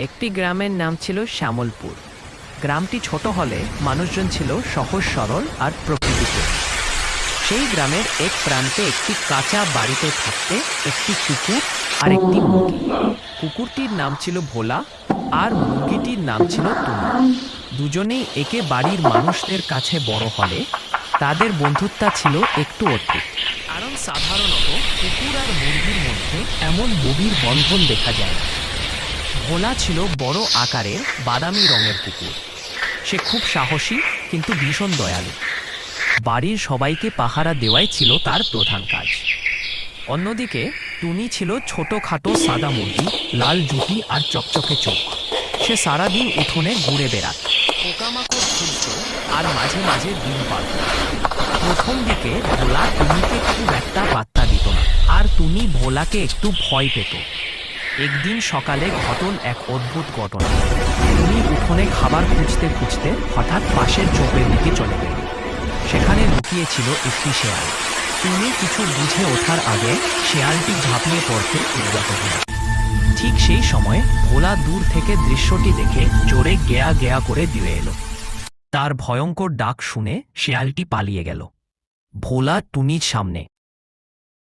একটি গ্রামের নাম ছিল শ্যামলপুর। গ্রামটি ছোট হলে মানুষজন ছিল সহজ সরল আর প্রকৃতিপ্রেমী। সেই গ্রামের এক প্রান্তে একটি কাঁচা বাড়িতে থাকতে একটি কুকুর আর একটি মুরগি। কুকুরটির নাম ছিল ভোলা আর মুরগিটির নাম ছিল টুনি। দুজনেই একে বাড়ির মানুষদের কাছে বড় হলে তাদের বন্ধুত্ব ছিল একটু অদ্ভুত। কারণ সাধারণত কুকুর আর মুরগির মধ্যে এমন গভীর বন্ধন দেখা যায় না। ভোলা ছিল বড় আকারের বাদামি রঙের কুকুর। সে খুব সাহসী কিন্তু ভীষণ দয়ালু। বাড়ির সবাইকে পাহারা দেওয়াই ছিল তার প্রধান কাজ। অন্যদিকে টুনি ছিল ছোটখাটো সাদা মুরগি, লাল জুটি আর চকচকে চোখ। সে সারাদিন উঠোনে ঘুরে বেড়াত, পোকামাকড় খুঁজত আর মাঝে মাঝে ডিম পাড়ত। প্রথম দিকে ভোলা টুনিকে খুব একটা পাত্তা দিত না, আর টুনি ভোলাকে একটু ভয় পেত। একদিন সকালে ঘটল এক অদ্ভুত ঘটনা। টুনি উঠোনে খাবার খুঁজতে খুঁজতে হঠাৎ পাশের ঝোপের দিকে চলে গেল। সেখানে লুকিয়েছিল একটি শেয়াল। টুনি কিছু বুঝে ওঠার আগে শেয়ালটি ঝাঁপিয়ে পড়তে উদ্যত হল। ঠিক সেই সময় ভোলা দূর থেকে দৃশ্যটি দেখে জোরে গেয়া গেয়া করে দিয়ে এলো। তার ভয়ঙ্কর ডাক শুনে শেয়ালটি পালিয়ে গেল। ভোলা টুনির সামনে